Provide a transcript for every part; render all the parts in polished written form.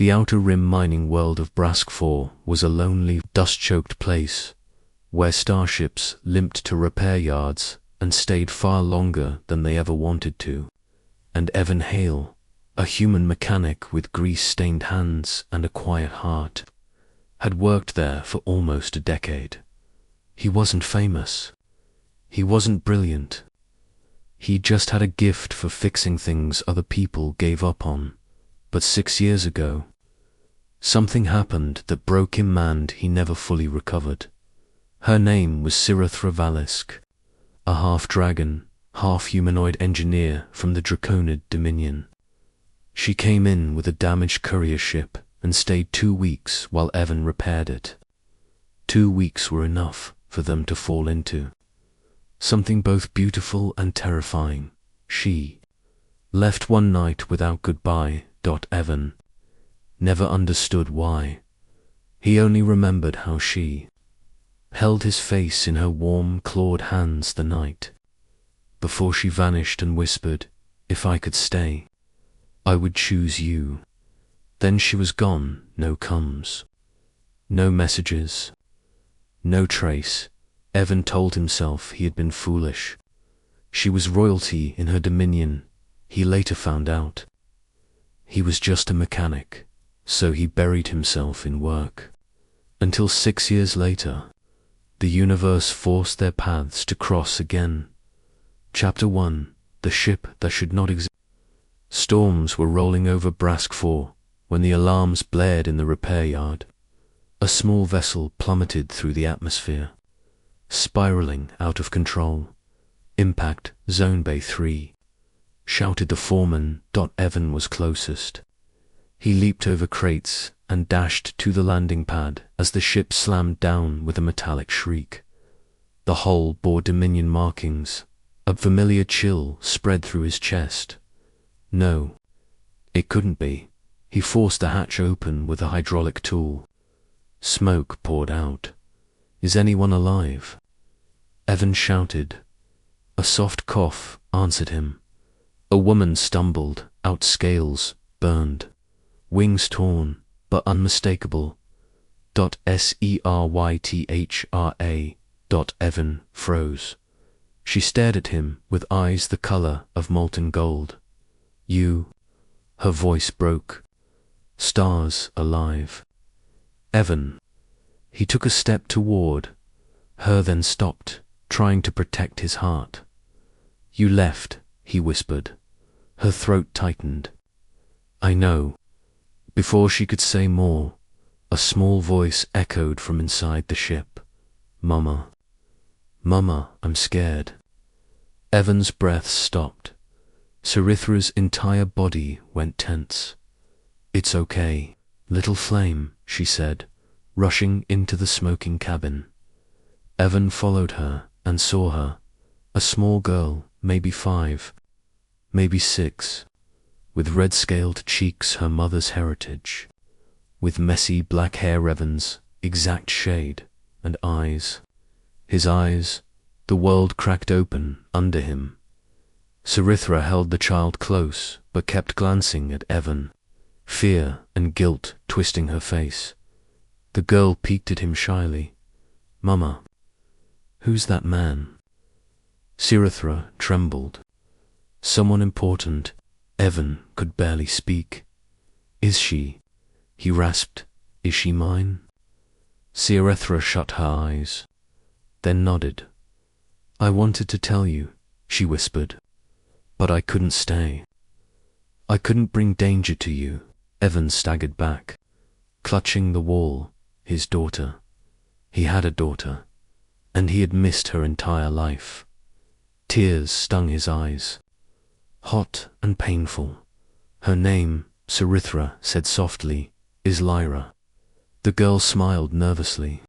The outer rim mining world of Brask 4 was a lonely, dust-choked place where starships limped to repair yards and stayed far longer than they ever wanted to. And Evan Hale, a human mechanic with grease-stained hands and a quiet heart, had worked there for almost a decade. He wasn't famous. He wasn't brilliant. He just had a gift for fixing things other people gave up on. But 6 years ago, something happened that broke him and he never fully recovered. Her name was Sirithra Valisk, a half-dragon, half-humanoid engineer from the Draconid Dominion. She came in with a damaged courier ship and stayed 2 weeks while Evan repaired it. 2 weeks were enough for them to fall into something both beautiful and terrifying. She left one night without goodbye. Evan never understood why. He only remembered how she held his face in her warm, clawed hands the night before she vanished and whispered, "If I could stay, I would choose you." Then she was gone. No comes, no messages, no trace. Evan told himself he had been foolish. She was royalty in her dominion. He later found out he was just a mechanic, so he buried himself in work. Until 6 years later, the universe forced their paths to cross again. Chapter 1: The Ship That Should Not Exist. Storms were rolling over Brask 4 when the alarms blared in the repair yard. A small vessel plummeted through the atmosphere, spiraling out of control. "Impact, Zone Bay 3. Shouted the foreman. Evan was closest. He leaped over crates and dashed to the landing pad as the ship slammed down with a metallic shriek. The hull bore Dominion markings. A familiar chill spread through his chest. No, it couldn't be. He forced the hatch open with a hydraulic tool. Smoke poured out. "Is anyone alive?" Evan shouted. A soft cough answered him. A woman stumbled out, scales burned, wings torn, but unmistakable. Seythra. Evan froze. She stared at him with eyes the color of molten gold. "You?" Her voice broke. "Stars alive." Evan. He took a step toward her, then stopped, trying to protect his heart. "You left," he whispered. Her throat tightened. "I know." Before she could say more, a small voice echoed from inside the ship. "Mama. Mama, I'm scared." Evan's breath stopped. Sirithra's entire body went tense. "It's okay, little flame," she said, rushing into the smoking cabin. Evan followed her and saw her, a small girl, maybe 5, maybe 6, with red-scaled cheeks, her mother's heritage, with messy black hair, Evan's exact shade, and eyes. His eyes, the world cracked open under him. Sirithra held the child close, but kept glancing at Evan, fear and guilt twisting her face. The girl peeked at him shyly. "Mama, who's that man?" Sirithra trembled. "Someone important." Evan could barely speak. "Is she?" he rasped. "Is she mine?" Sirithra shut her eyes, then nodded. "I wanted to tell you," she whispered, "but I couldn't stay. I couldn't bring danger to you." Evan staggered back, clutching the wall. His daughter. He had a daughter, and he had missed her entire life. Tears stung his eyes, hot and painful. "Her name," Sirithra said softly, "is Lyra." The girl smiled nervously.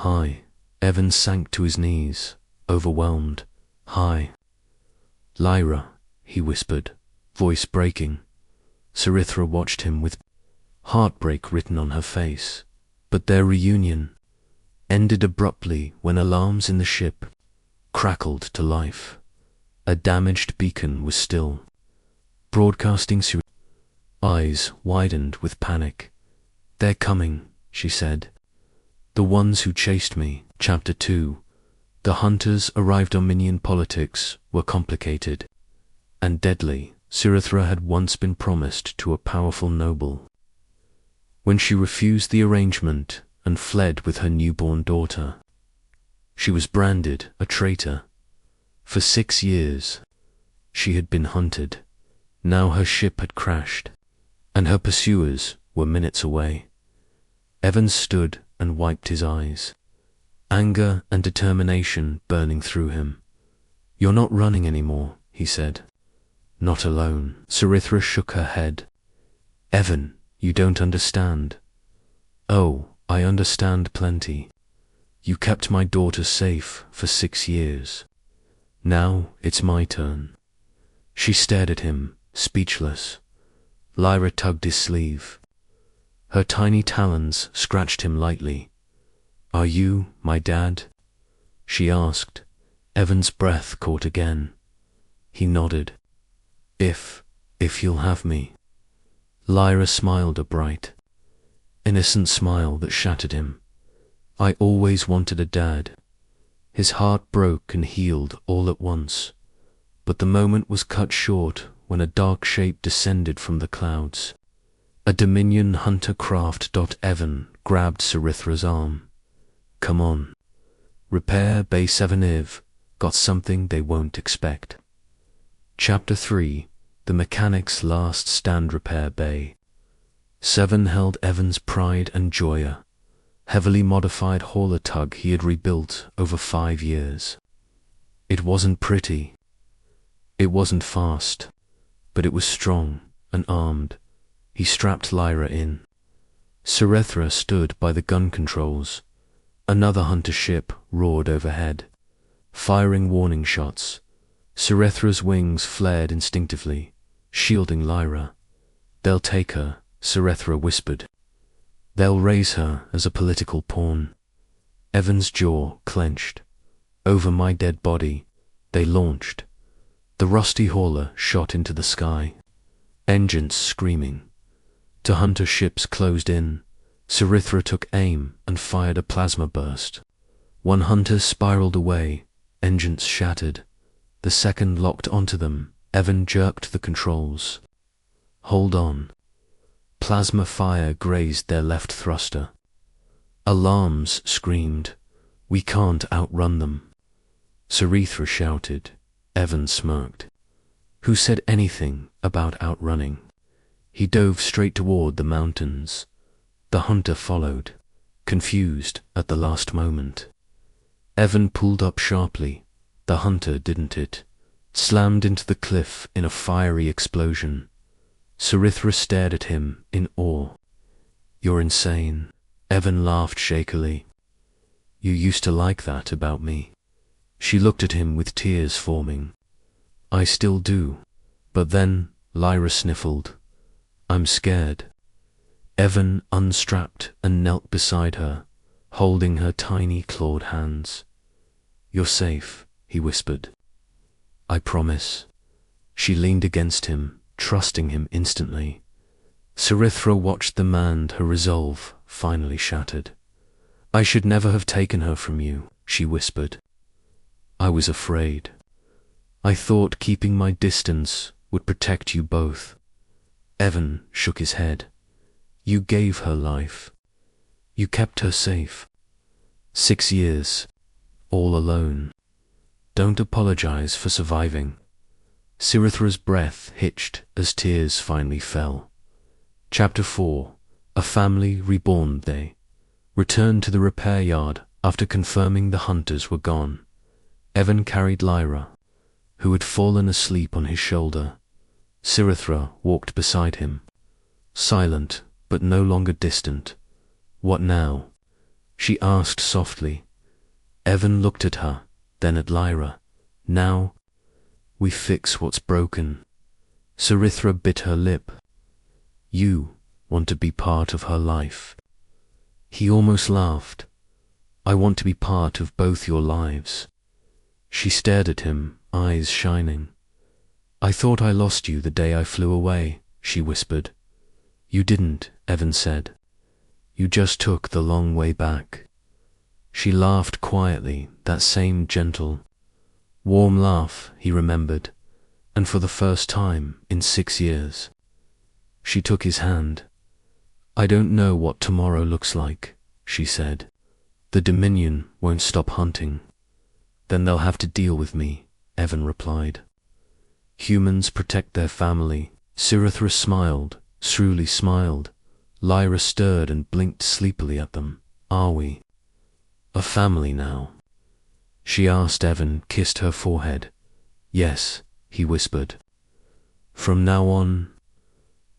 "Hi." Evan sank to his knees, overwhelmed. "Hi." "Lyra," he whispered, voice breaking. Sirithra watched him with heartbreak written on her face. But their reunion ended abruptly when alarms in the ship crackled to life. A damaged beacon was still broadcasting eyes widened with panic. "They're coming," she said. "The ones who chased me." Chapter 2. The hunters arrived. Dominion politics were complicated and deadly. Sirithra had once been promised to a powerful noble. When she refused the arrangement and fled with her newborn daughter, she was branded a traitor. For 6 years, she had been hunted. Now her ship had crashed, and her pursuers were minutes away. Evan stood and wiped his eyes, anger and determination burning through him. "You're not running anymore," he said. "Not alone." Sirithra shook her head. "Evan, you don't understand." "Oh, I understand plenty. You kept my daughter safe for 6 years. Now it's my turn." She stared at him, speechless. Lyra tugged his sleeve. Her tiny talons scratched him lightly. "Are you my dad?" she asked. Evan's breath caught again. He nodded. If you'll have me." Lyra smiled a bright, innocent smile that shattered him. "I always wanted a dad." His heart broke and healed all at once, but the moment was cut short when a dark shape descended from the clouds. A Dominion hunter craft. Evan grabbed Sirithra's arm. "Come on. Repair Bay 7 got something they won't expect." Chapter 3. The Mechanic's Last Stand. Repair Bay 7 held Evan's pride and joy, heavily modified hauler tug he had rebuilt over 5 years. It wasn't pretty. It wasn't fast, but it was strong and armed. He strapped Lyra in. Sirithra stood by the gun controls. Another hunter ship roared overhead, firing warning shots. Sirithra's wings flared instinctively, shielding Lyra. "They'll take her," Sirithra whispered. "They'll raise her as a political pawn." Evan's jaw clenched. Over my dead body, they launched. The rusty hauler shot into the sky, engines screaming. Two hunter ships closed in. Sirithra took aim and fired a plasma burst. One hunter spiraled away, engines shattered. The second locked onto them. Evan jerked the controls. "Hold on." Plasma fire grazed their left thruster. Alarms screamed. "We can't outrun them." Sirithra shouted. Evan smirked. Who said anything about outrunning? He dove straight toward the mountains. The hunter followed, confused at the last moment. Evan pulled up sharply. The hunter didn't. It slammed into the cliff in a fiery explosion. Sirithra stared at him in awe. "You're insane." Evan laughed shakily. "You used to like that about me." She looked at him with tears forming. "I still do. But then," Lyra sniffled, "I'm scared." Evan unstrapped and knelt beside her, holding her tiny clawed hands. "You're safe," he whispered. "I promise." She leaned against him, trusting him instantly. Sirithra watched the man, her resolve finally shattered. "I should never have taken her from you," she whispered. "I was afraid. I thought keeping my distance would protect you both." Evan shook his head. "You gave her life. You kept her safe. 6 years, all alone. Don't apologize for surviving." Sirithra's breath hitched as tears finally fell. Chapter 4. A Family Reborn. They returned to the repair yard after confirming the hunters were gone. Evan carried Lyra, who had fallen asleep on his shoulder. Sirithra walked beside him, silent but no longer distant. "What now?" she asked softly. Evan looked at her, then at Lyra. "Now, we fix what's broken." Sirithra bit her lip. "You want to be part of her life." He almost laughed. "I want to be part of both your lives." She stared at him, eyes shining. "I thought I lost you the day I flew away," she whispered. You didn't, Evan said. You just took the long way back. She laughed quietly, that same gentle, warm laugh he remembered, and for the first time in 6 years. She took his hand. I don't know what tomorrow looks like, she said. The Dominion won't stop hunting. Then they'll have to deal with me, Evan replied. Humans protect their family. Sirithra smiled, Sruli smiled. Lyra stirred and blinked sleepily at them. Are we a family now? She asked. Evan kissed her forehead. Yes, he whispered. From now on.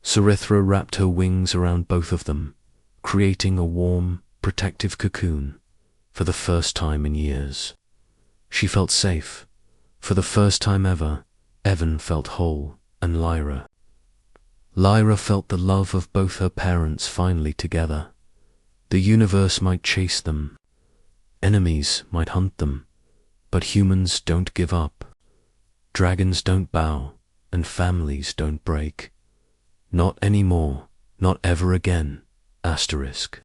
Sirithra wrapped her wings around both of them, creating a warm, protective cocoon. For the first time in years, she felt safe. For the first time ever, Evan felt whole, and Lyra felt the love of both her parents finally together. The universe might chase them, enemies might hunt them, but humans don't give up. Dragons don't bow, and families don't break. Not anymore, not ever again. Asterisk.